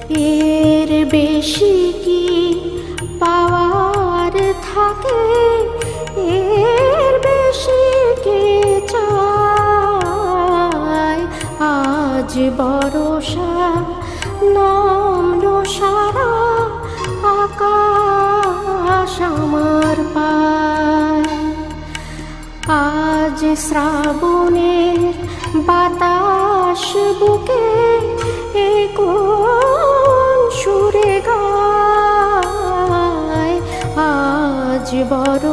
এর বেশি কি পাওয়ার থাকে, এর বেশি কি চাই। আজ বরষা নম্র সারা আকাশ আমার পায়। আজ শ্রাবণের বাতাস বুকে কোন সুরে গায়। আজ বড়